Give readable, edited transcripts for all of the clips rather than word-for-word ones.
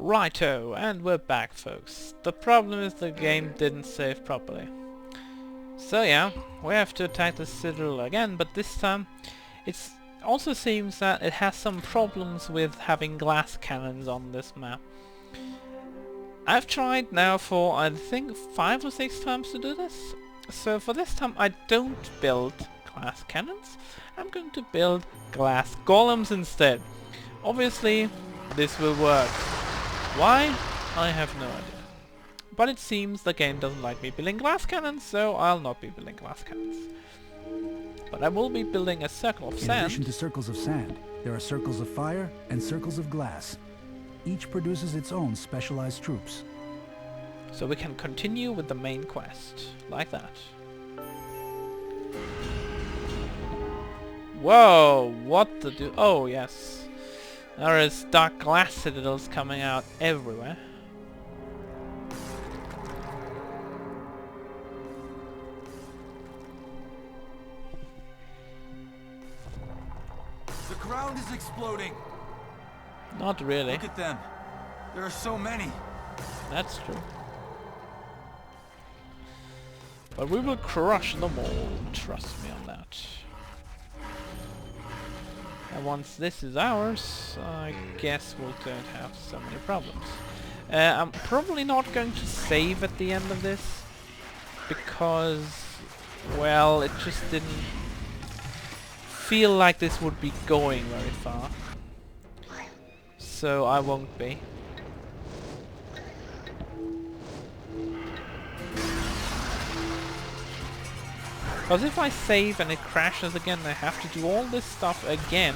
Righto, and we're back, folks. The problem is the game didn't save properly. So yeah, we have to attack the citadel again, but this time it also seems that it has some problems with having glass cannons on this map. I've tried now for I think 5 or 6 times to do this. So for this time I don't build glass cannons. I'm going to build glass golems instead. Obviously this will work. Why? I have no idea. But it seems the game doesn't like me building glass cannons, so I'll not be building glass cannons. But I will be building a circle of sand. In addition to circles of sand, there are circles of fire and circles of glass. Each produces its own specialized troops. So we can continue with the main quest, like that. Whoa, what the do- oh yes. There is dark glass citadels coming out everywhere. The ground is exploding. Not really. Look at them. There are so many. That's true. But we will crush them all, trust me on that. And once this is ours, I guess we don't have so many problems. I'm probably not going to save at the end of this, because, well, it just didn't feel like this would be going very far. So I won't be. Because if I save and it crashes again, I have to do all this stuff again.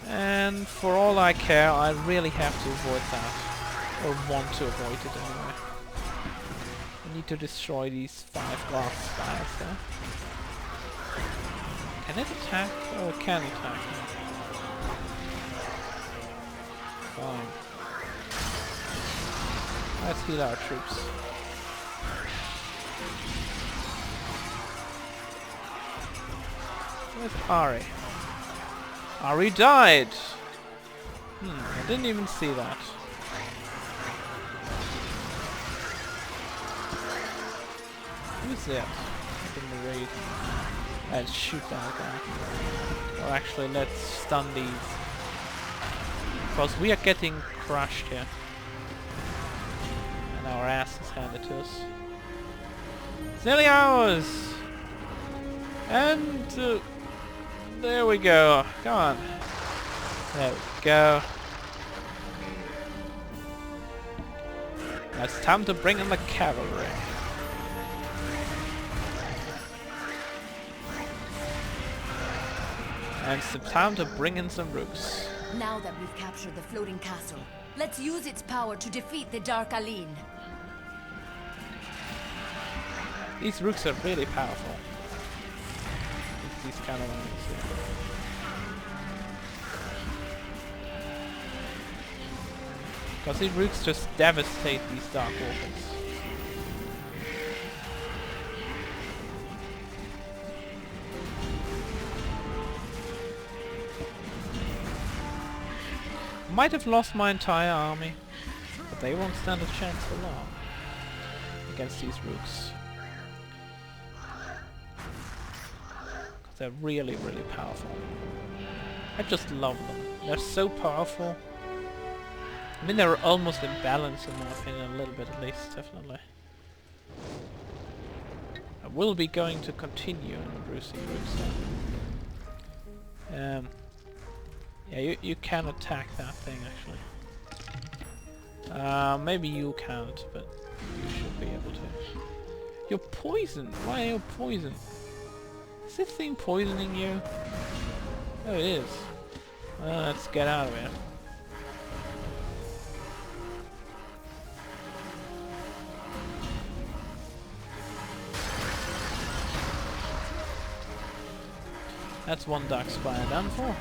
And for all I care, I really have to avoid that. Or want to avoid it anyway. I need to destroy these 5 glass spires there. Can it attack? Oh, it can attack. Fine. Let's heal our troops. Where's Ari? Ari died! I didn't even see that. Who's that? In the raid. Let's shoot that guy. Or actually, let's stun these. Because we are getting crushed here. And our ass is handed to us. It's nearly ours! And there we go. Come on. There we go. Now it's time to bring in the cavalry. And it's time to bring in some Rukhs. Now that we've captured the floating castle, let's use its power to defeat the Dark Alin. These Rukhs are really powerful. These kind of enemies. Because these Rukhs just devastate these dark orphans. Might have lost my entire army, but they won't stand a chance for long against these Rukhs. Because they're really, really powerful. I just love them. They're so powerful. I mean, they're almost imbalanced in my opinion, a little bit at least, definitely. I will be going to continue introducing Rukhs. Yeah, you can attack that thing actually. Maybe you can't, but you should be able to. You're poisoned! Why are you poisoned? Is this thing poisoning you? Oh, it is. Let's get out of here. That's one dark spire done for.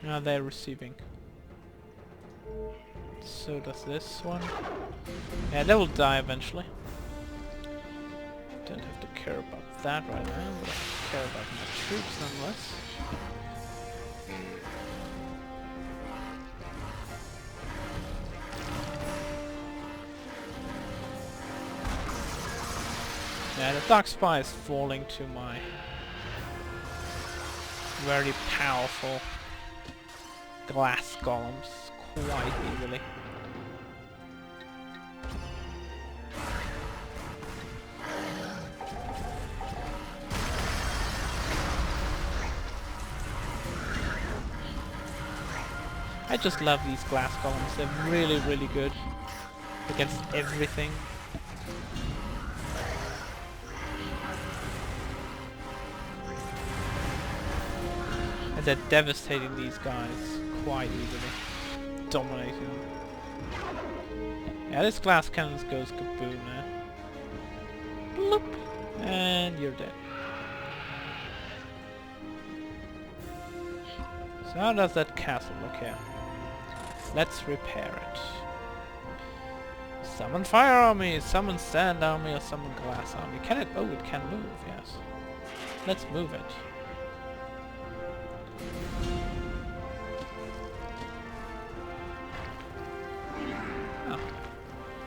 Now they're receiving. So does this one. Yeah, they will die eventually. Don't have to care about that right now, but I care about my troops nonetheless. Yeah, the Dark Spy is falling to my very powerful glass golems quite easily. I just love these glass golems, they're really, really good against everything. And they're devastating these guys quite easily, dominating them. Yeah, this glass cannon goes kaboom now. Bloop! And you're dead. So how does that castle look here? Let's repair it. Summon fire army, summon sand army, or summon glass army. Can it? Oh, it can move, yes. Let's move it. Oh.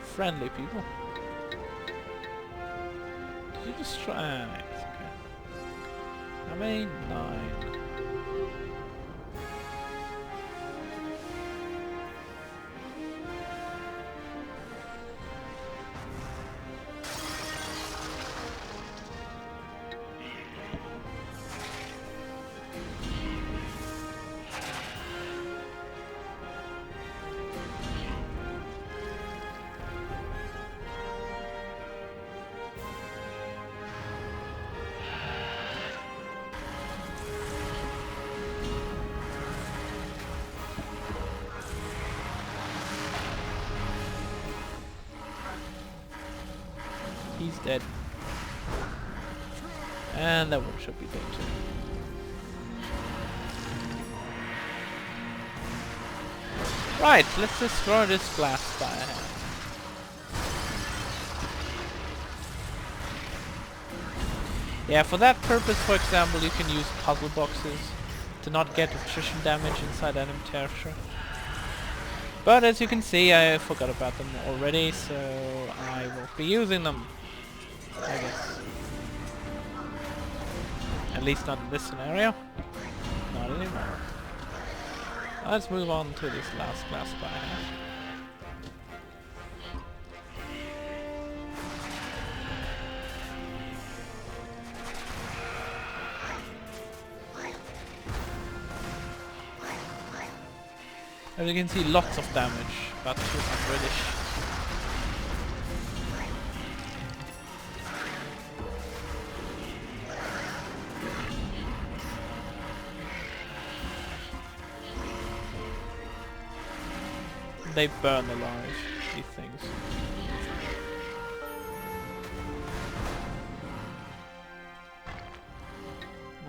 Friendly people. Did you destroy? Nice, okay. How many? 9. He's dead. And that one should be dead too. Right, let's destroy this glass spire. Yeah, for that purpose, for example, you can use puzzle boxes to not get attrition damage inside enemy territory. But as you can see, I forgot about them already, so I won't be using them, I guess. At least not in this scenario. Not anymore. Let's move on to this last glass spire. As you can see, lots of damage, about 200-ish. They burn alive, these things.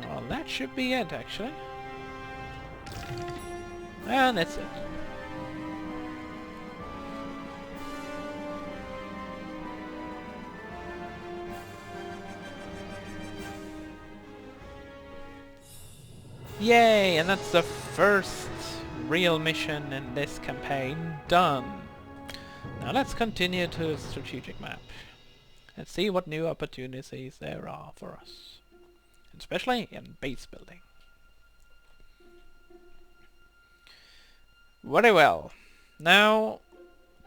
Well, that should be it, actually. And that's it. Yay! And that's the first real mission in this campaign done. Now let's continue to the strategic map and see what new opportunities there are for us, especially in base building. Very well. Now,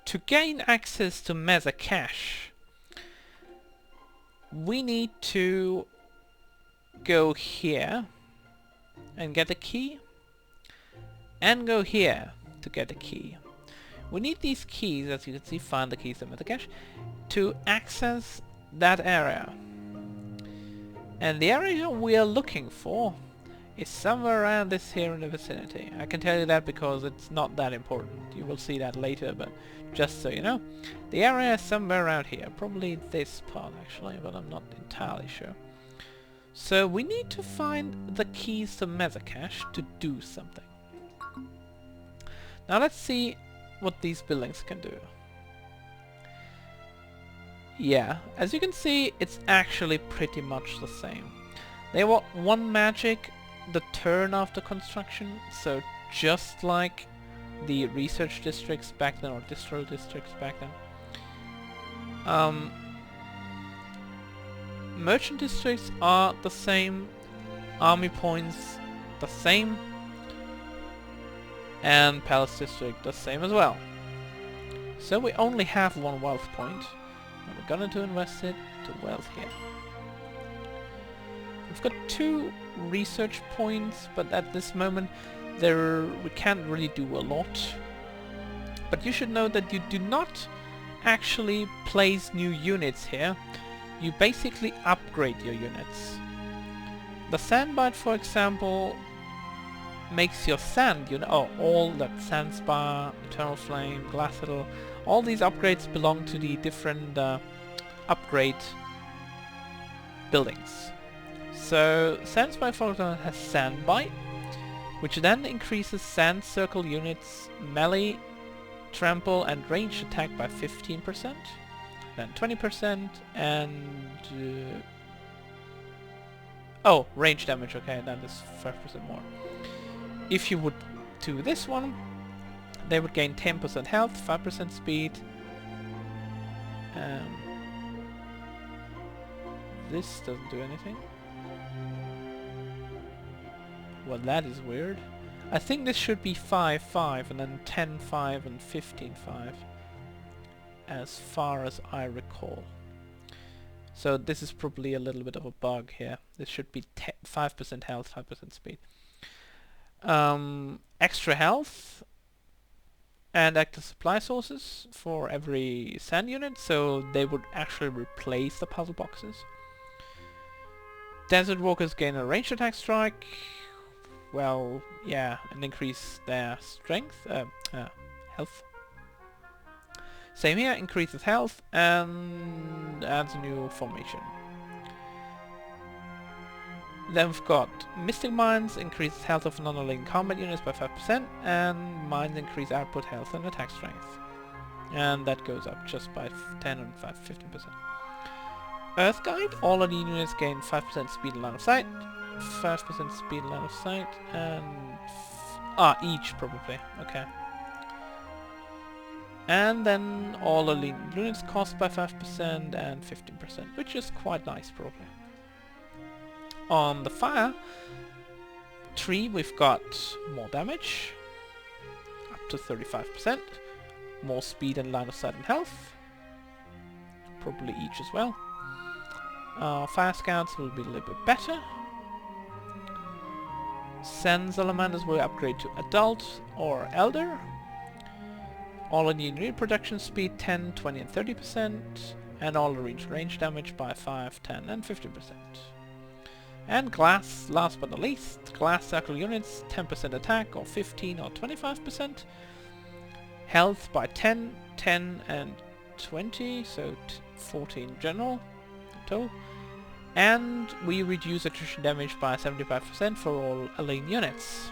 to gain access to Mesa Cache, we need to go here and get a key, and go here to get a key. We need these keys, as you can see, find the keys to Mesa Cache, to access that area. And the area we are looking for is somewhere around this here in the vicinity. I can tell you that because it's not that important. You will see that later, but just so you know. The area is somewhere around here. Probably this part actually, but I'm not entirely sure. So we need to find the keys to Mesa Cache to do something. Now let's see what these buildings can do. Yeah, as you can see, it's actually pretty much the same. They want one magic the turn after construction, so just like the research districts back then, or distro districts back then. Merchant districts are the same, army points the same, and palace district the same as well. So we only have one wealth point, and we're gonna to invest it to wealth here. We've got 2 research points, but at this moment we can't really do a lot. But you should know that you do not actually place new units here. You basically upgrade your units. The sandbite, for example, makes your sand unit, all that sand spar, eternal flame, glass citadel, all these upgrades belong to the different upgrade buildings. So Sandspire, for example, has Sandbite, which then increases sand circle units melee, trample and range attack by 15%, then 20%, and range damage, okay, that is 5% more. If you would do this one, they would gain 10% health, 5% speed. This doesn't do anything. Well, that is weird. I think this should be 5-5 and then 10-5 and 15-5, as far as I recall. So this is probably a little bit of a bug here. This should be 5% health, 5% speed. Extra health and active supply sources for every sand unit, so they would actually replace the puzzle boxes. Desert walkers gain a ranged attack strike. Well, yeah, and increase their strength, health. Same here, increases health and adds a new formation. Then we've got Mystic Mines, increases health of non-aligned combat units by 5%, and Mines increase output health and attack strength. And that goes up just by 10 and 15%. Earth Guide, all of the units gain 5% speed and line of sight, 5% speed and line of sight, and each probably, okay. And then all of the units cost by 5% and 15%, which is quite nice probably. On the fire tree we've got more damage, up to 35%, more speed and line of sight and health, probably each as well. Fire scouts will be a little bit better. Sand salamanders will upgrade to adult or elder. All of the unit production speed 10, 20 and 30%, and all the range damage by 5, 10 and 50%. And glass, last but not least, glass circle units 10% attack or 15 or 25%. Health by 10, 10 and 20, so 14 general total. And we reduce attrition damage by 75% for all Alin units.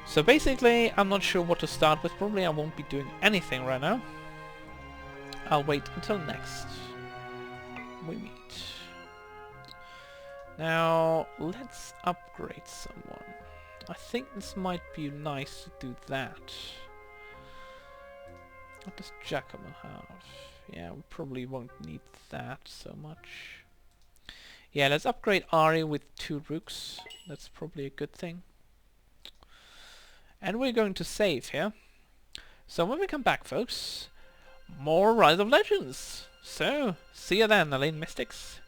So basically, I'm not sure what to start with. Probably I won't be doing anything right now. I'll wait until next we meet. Now, let's upgrade someone. I think this might be nice to do that. What does Giacomo have? Yeah, we probably won't need that so much. Yeah, let's upgrade Ari with 2 Rukhs. That's probably a good thing. And we're going to save here. So when we come back, folks, more Rise of Legends. So, see you then, Alin Mystics.